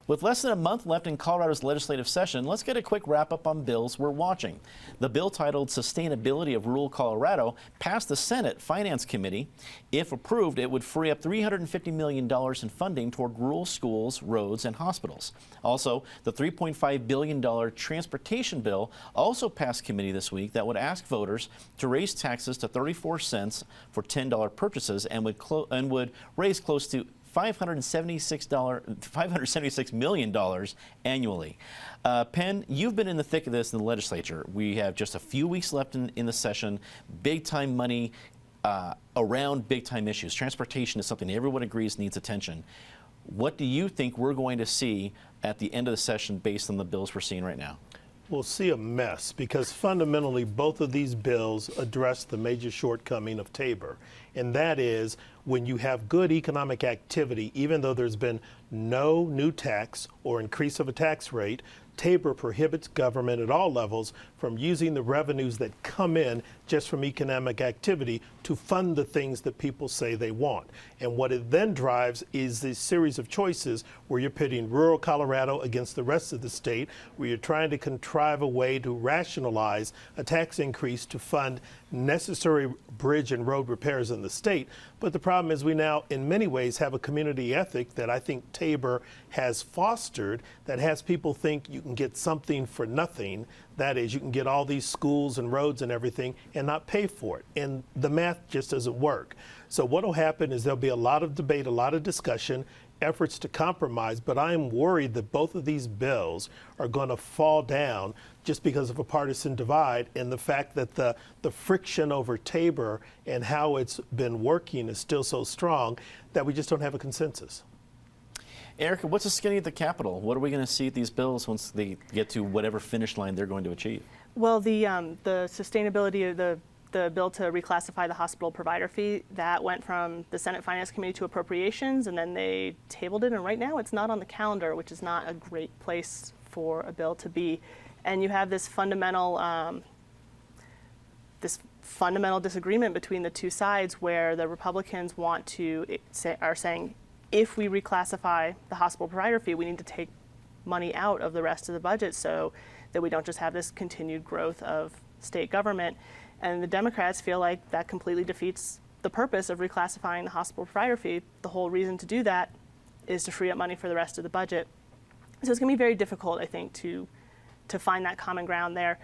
With less than a month left in Colorado's legislative session, let's get a quick wrap-up on bills we're watching. The bill titled Sustainability of Rural Colorado passed the Senate Finance Committee. If approved, it would free up $350 million in funding toward rural schools, roads, and hospitals. Also, the $3.5 billion transportation bill also passed committee this week that would ask voters to raise taxes to 34 cents for $10 purchases and would raise close to $576 million annually. Penn, you've been in the thick of this in the legislature. We have just a few weeks left in the session. Big time money around big time issues. Transportation is something everyone agrees needs attention. What do you think we're going to see at the end of the session based on the bills we're seeing right now? We'll see a mess because fundamentally both of these bills address the major shortcoming of TABOR, and that is when you have good economic activity, even though there's been no new tax or increase of a tax rate, TABOR prohibits government at all levels from using the revenues that come in just from economic activity to fund the things that people say they want. And what it then drives is this series of choices where you're pitting rural Colorado against the rest of the state, where you're trying to contrive a way to rationalize a tax increase to fund necessary bridge and road repairs in the state. But the problem is we now, in many ways, have a community ethic that I think TABOR has fostered that has people think you can get something for nothing. That is, you can get all these schools and roads and everything and not pay for it. And the math just doesn't work. So what will happen is there'll be a lot of debate, a lot of discussion, efforts to compromise, but I am worried that both of these bills are going to fall down just because of a partisan divide and the fact that the friction over TABOR and how it's been working is still so strong that we just don't have a consensus. Erica, what's the skinny at the Capitol? What are we going to see at these bills once they get to whatever finish line they're going to achieve? Well, the sustainability of the bill to reclassify the hospital provider fee, that went from the Senate Finance Committee to Appropriations, and then they tabled it, and right now it's not on the calendar, which is not a great place for a bill to be. And you have this fundamental disagreement between the two sides where the Republicans are saying, if we reclassify the hospital provider fee, we need to take money out of the rest of the budget so that we don't just have this continued growth of state government. And the Democrats feel like that completely defeats the purpose of reclassifying the hospital provider fee. The whole reason to do that is to free up money for the rest of the budget. So it's going to be very difficult, I think, to find that common ground there.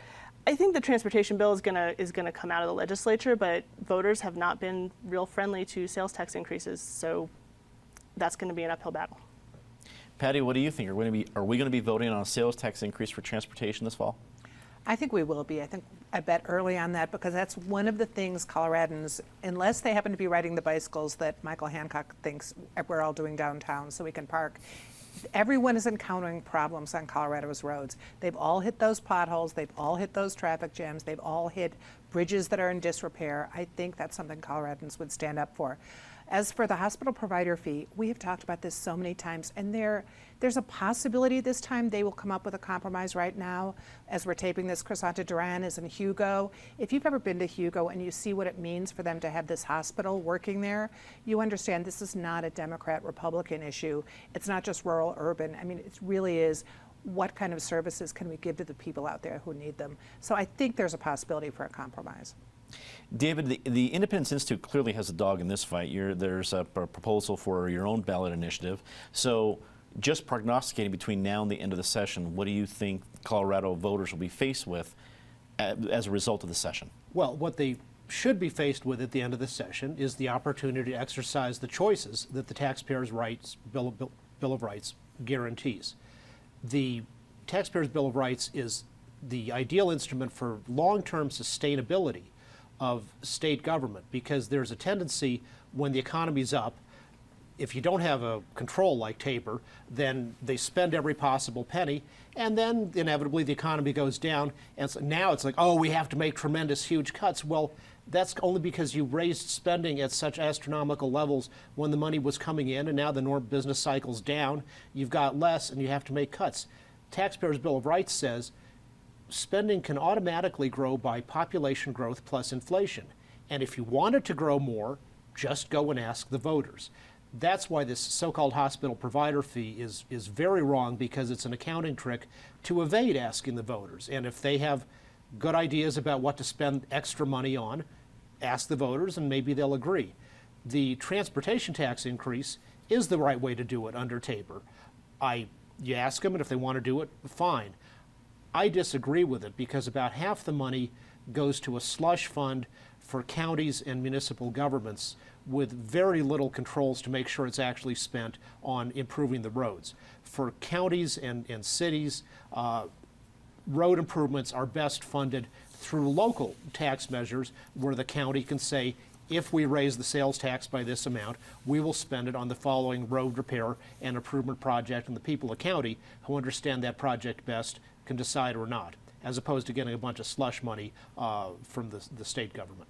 I think the transportation bill is going to come out of the legislature, but voters have not been real friendly to sales tax increases, so that's going to be an uphill battle. Patty, what do you think? Are we going to be voting on a sales tax increase for transportation this fall? I think we will be. I bet early on that, because that's one of the things Coloradans, unless they happen to be riding the bicycles that Michael Hancock thinks we're all doing downtown so we can park, everyone is encountering problems on Colorado's roads. They've all hit those potholes, they've all hit those traffic jams, they've all hit bridges that are in disrepair. I think that's something Coloradans would stand up for. As for the hospital provider fee, we have talked about this so many times, and there's a possibility this time they will come up with a compromise. Right now, as we're taping this, Crisanta Duran is in Hugo. If you've ever been to Hugo and you see what it means for them to have this hospital working there, you understand this is not a Democrat-Republican issue. It's not just rural, urban. I mean, it really is what kind of services can we give to the people out there who need them. So I think there's a possibility for a compromise. David, the Independence Institute clearly has a dog in this fight. There's a proposal for your own ballot initiative. So just prognosticating between now and the end of the session, what do you think Colorado voters will be faced with as a result of the session? Well, what they should be faced with at the end of the session is the opportunity to exercise the choices that the Taxpayers' Rights Bill of Rights guarantees. The Taxpayers' Bill of Rights is the ideal instrument for long-term sustainability of state government, because there's a tendency when the economy's up, if you don't have a control like TABOR, then they spend every possible penny, and then inevitably the economy goes down, and so now it's like, oh, we have to make tremendous, huge cuts. Well, that's only because you raised spending at such astronomical levels when the money was coming in, and now the business cycle's down, you've got less, and you have to make cuts. Taxpayers' Bill of Rights says spending can automatically grow by population growth plus inflation. And if you want it to grow more, just go and ask the voters. That's why this so-called hospital provider fee is very wrong, because it's an accounting trick to evade asking the voters. And if they have good ideas about what to spend extra money on, ask the voters and maybe they'll agree. The transportation tax increase is the right way to do it under TABOR. You ask them, and if they want to do it, fine. I disagree with it because about half the money goes to a slush fund for counties and municipal governments with very little controls to make sure it's actually spent on improving the roads. For counties and cities, road improvements are best funded through local tax measures where the county can say, if we raise the sales tax by this amount, we will spend it on the following road repair and improvement project, and the people of the county who understand that project best can decide or not, as opposed to getting a bunch of slush money from the state government.